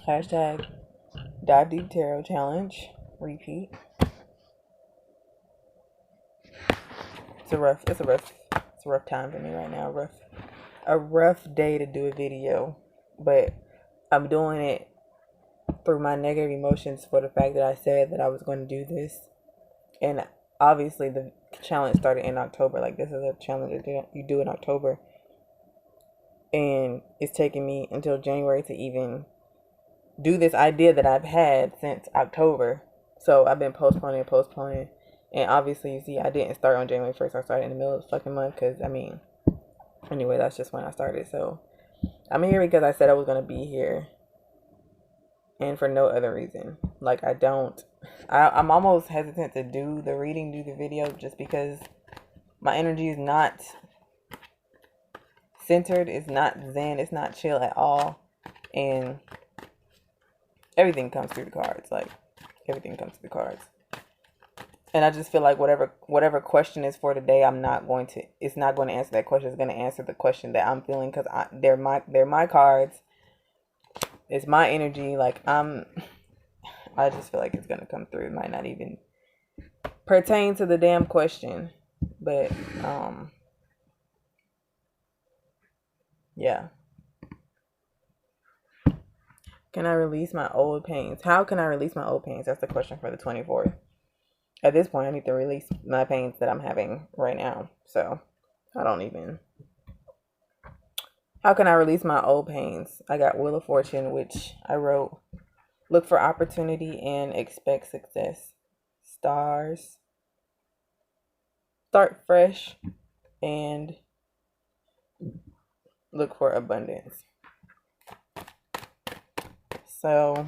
Hashtag Dive Deep Tarot Challenge. Repeat. It's a rough time for me right now. A rough day to do a video, but I'm doing it through my negative emotions for the fact that I said that I was going to do this, and obviously the challenge started in October. Like, this is a challenge that you do in October, and it's taking me until January to even do this idea that I've had since October. So I've been postponing. And obviously, you see, I didn't start on January 1st. I started in the middle of the fucking month because, anyway, that's just when I started. So I'm here because I said I was going to be here and for no other reason. Like, I'm almost hesitant to do the video just because my energy is not centered. It's not zen. It's not chill at all. And everything comes through the cards. Like, everything comes through the cards. And I just feel like whatever question is for today, it's not going to answer that question. It's going to answer the question that I'm feeling, because they're my cards. It's my energy. Like, I just feel like it's going to come through. It might not even pertain to the damn question. But, yeah. Can I release my old pains? How can I release my old pains? That's the question for the 24th. At this point, I need to release my pains that I'm having right now. So, how can I release my old pains? I got Wheel of Fortune, which I wrote, look for opportunity and expect success. Stars, start fresh and look for abundance. So,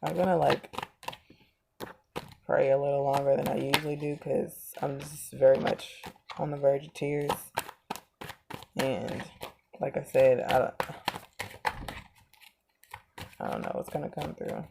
I'm gonna pray a little longer than I usually do because I'm just very much on the verge of tears. And like I said, I don't know what's gonna come through.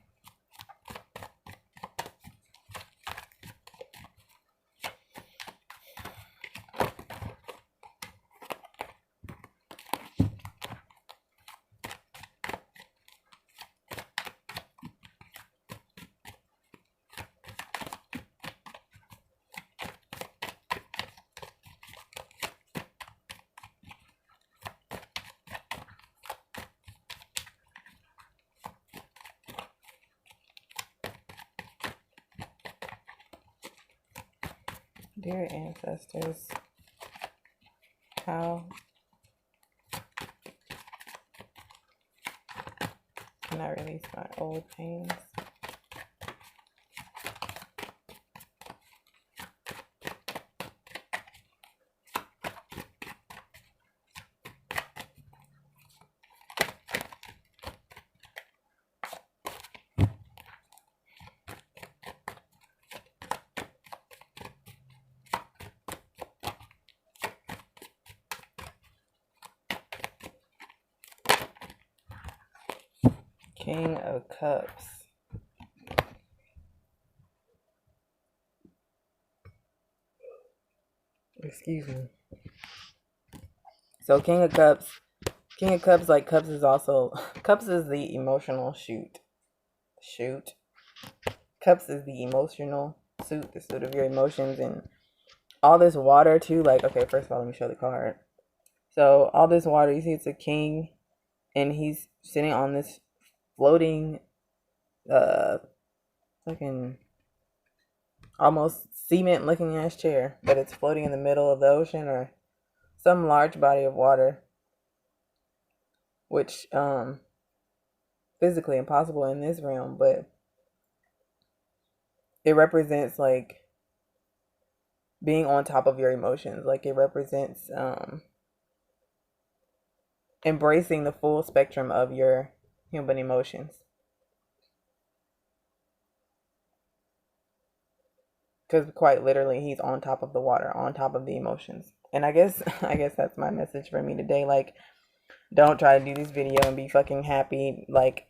Dear ancestors, how can I release my old pains? King of Cups. Excuse me. So King of Cups, like, Cups is also, Cups is the emotional shoot. Cups is the emotional suit, the suit of your emotions, and all this water too. Like, okay, first of all, let me show the card. So all this water, you see, it's a king, and he's sitting on this floating, fucking almost cement looking ass chair, but it's floating in the middle of the ocean or some large body of water, which physically impossible in this realm, but it represents like being on top of your emotions. Like, it represents embracing the full spectrum of your human emotions. Because quite literally, he's on top of the water, on top of the emotions. And I guess that's my message for me today. Like, don't try to do this video and be fucking happy. Like,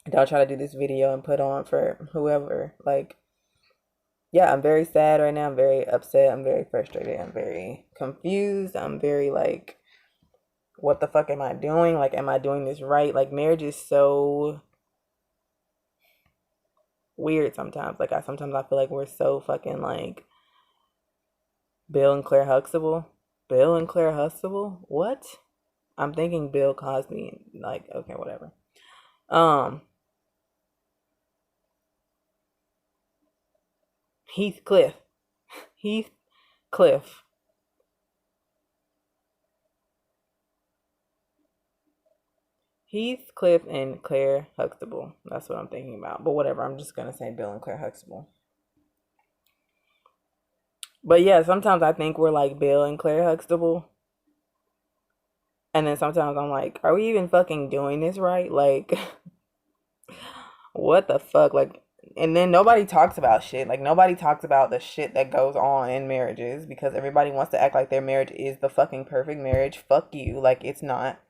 don't try to do this video and put on for whoever. Like, yeah, I'm very sad right now. I'm very upset. I'm very frustrated. I'm very confused. I'm very, like, what the fuck am I doing? Like, am I doing this right? Like, marriage is so weird sometimes. Like, sometimes I feel like we're so fucking like Bill and Claire Huxtable. Bill and Claire Huxtable? What? I'm thinking Bill Cosby. Like, okay, whatever. Heathcliff. Heathcliff. Heathcliff and Claire Huxtable. That's what I'm thinking about. But whatever, I'm just gonna say Bill and Claire Huxtable. But yeah, sometimes I think we're like Bill and Claire Huxtable. And then sometimes I'm like, are we even fucking doing this right? Like, what the fuck? Like, and then nobody talks about shit. Like, nobody talks about the shit that goes on in marriages because everybody wants to act like their marriage is the fucking perfect marriage. Fuck you. Like, it's not.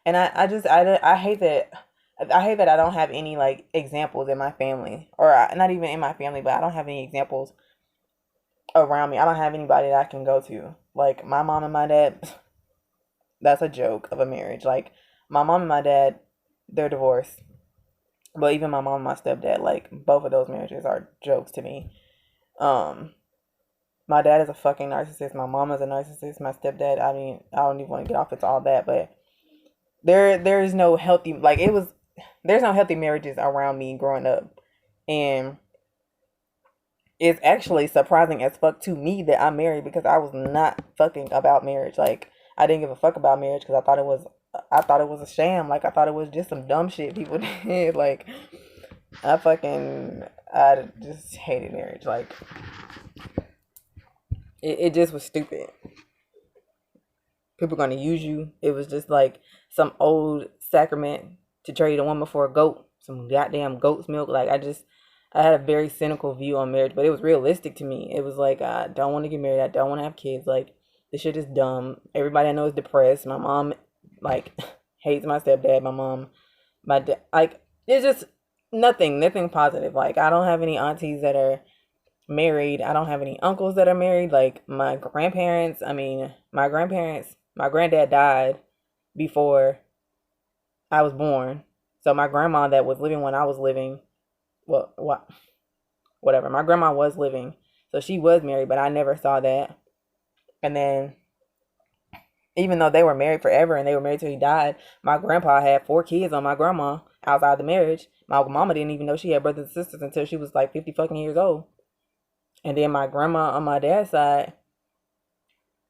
And I hate that. I hate that I don't have any like examples in my family, or not even in my family, but I don't have any examples around me. I don't have anybody that I can go to. Like my mom and my dad, that's a joke of a marriage. Like my mom and my dad, they're divorced. But even my mom and my stepdad, like both of those marriages are jokes to me. Um, my dad is a fucking narcissist. My mom is a narcissist. My stepdad, I mean, I don't even want to get off into all that, but there is no healthy like it was there's no healthy marriages around me growing up. And it's actually surprising as fuck to me that I'm married because I was not fucking about marriage. Like I didn't give a fuck about marriage because I thought it was a sham. Like I thought it was just some dumb shit people did. Like I just hated marriage. Like it just was stupid. People gonna use you. It was just like some old sacrament to trade a woman for a goat, some goddamn goat's milk. Like I had a very cynical view on marriage, but it was realistic to me. It was like I don't want to get married. I don't want to have kids. Like this shit is dumb. Everybody I know is depressed. My mom like hates my stepdad. My mom, my dad, like it's just nothing positive. Like I don't have any aunties that are married. I don't have any uncles that are married. Like my grandparents, I mean, my granddad died before I was born. So my grandma that was living when I was living, well, whatever. My grandma was living. So she was married, but I never saw that. And then even though they were married forever and they were married till he died, my grandpa had 4 kids on my grandma outside the marriage. My mama didn't even know she had brothers and sisters until she was like 50 fucking years old. And then my grandma on my dad's side,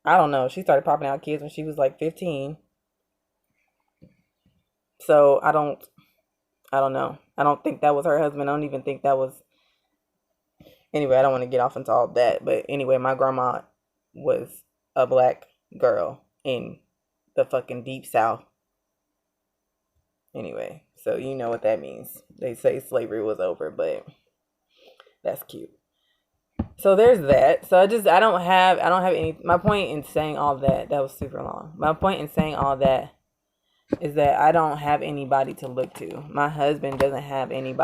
I don't know. She started popping out kids when she was like 15. So I don't know. I don't think that was her husband. I don't even think that was. Anyway, I don't want to get off into all that. But anyway, my grandma was a black girl in the fucking deep south. Anyway, so you know what that means. They say slavery was over, but that's cute. So there's that. So I don't have any. My point in saying all that was super long. My point in saying all that is that I don't have anybody to look to. My husband doesn't have any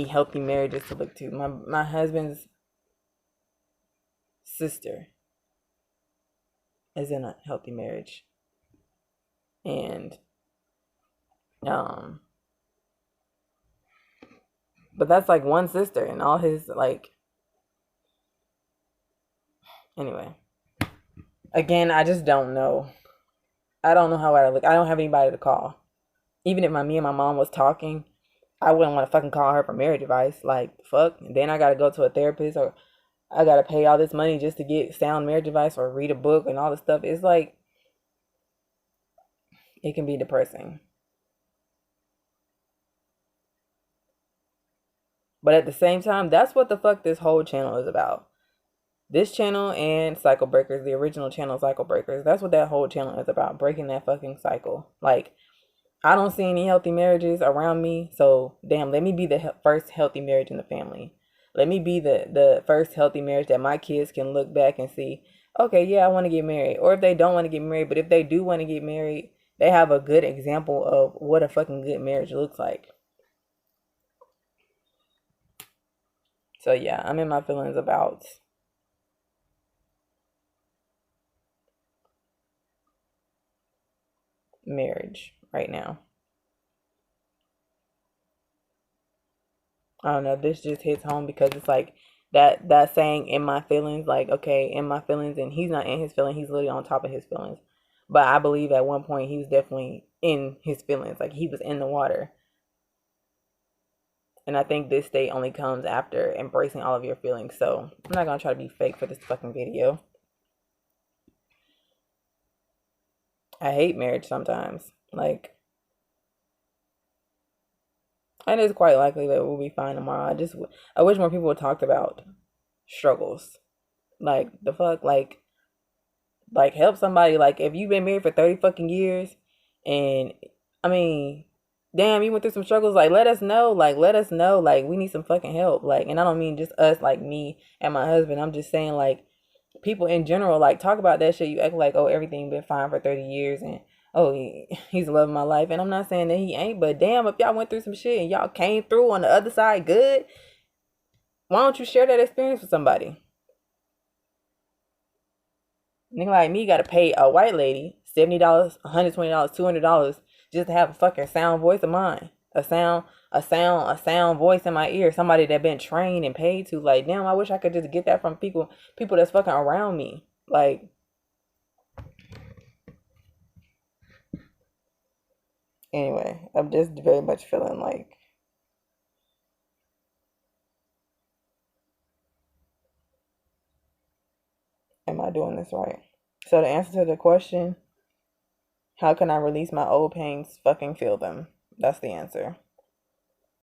healthy marriages to look to. My husband's sister is in a healthy marriage. And but that's like one sister and all his like anyway. Again, I just don't know. I don't know how I look. I don't have anybody to call. Even if me and my mom was talking, I wouldn't want to fucking call her for marriage advice. Like, fuck. And then I got to go to a therapist or I got to pay all this money just to get sound marriage advice or read a book and all this stuff. It's like, it can be depressing. But at the same time, that's what the fuck this whole channel is about. This channel and Cycle Breakers, the original channel Cycle Breakers, that's what that whole channel is about. Breaking that fucking cycle. Like, I don't see any healthy marriages around me. So, damn, let me be the first healthy marriage in the family. Let me be the first healthy marriage that my kids can look back and see, okay, yeah, I want to get married. Or if they don't want to get married, but if they do want to get married, they have a good example of what a fucking good marriage looks like. So, yeah, I'm in my feelings about marriage right now. I don't know, this just hits home because it's like that saying in my feelings, like, okay, in my feelings, and he's not in his feelings, he's literally on top of his feelings. But I believe at one point he was definitely in his feelings, like he was in the water. And I think this state only comes after embracing all of your feelings. So I'm not gonna try to be fake for this fucking video. I hate marriage sometimes. Like, and it's quite likely that we'll be fine tomorrow. I wish more people would talk about struggles. Like the fuck, like help somebody. Like if you've been married for 30 fucking years, and I mean, damn, you went through some struggles. Like let us know. Like let us know. Like we need some fucking help. Like, and I don't mean just us, like me and my husband. I'm just saying like people in general. Like talk about that shit. You act like, oh, everything been fine for 30 years, and oh, he's loving my life. And I'm not saying that he ain't, but damn, if y'all went through some shit and y'all came through on the other side good, why don't you share that experience with somebody? Nigga like me gotta pay a white lady $70, $120, $200 just to have a fucking sound voice of mine. A sound voice in my ear. Somebody that been trained and paid to. Like, damn, I wish I could just get that from people that's fucking around me. Like, anyway, I'm just very much feeling like, am I doing this right? So the answer to the question, how can I release my old pains? Fucking feel them. That's the answer.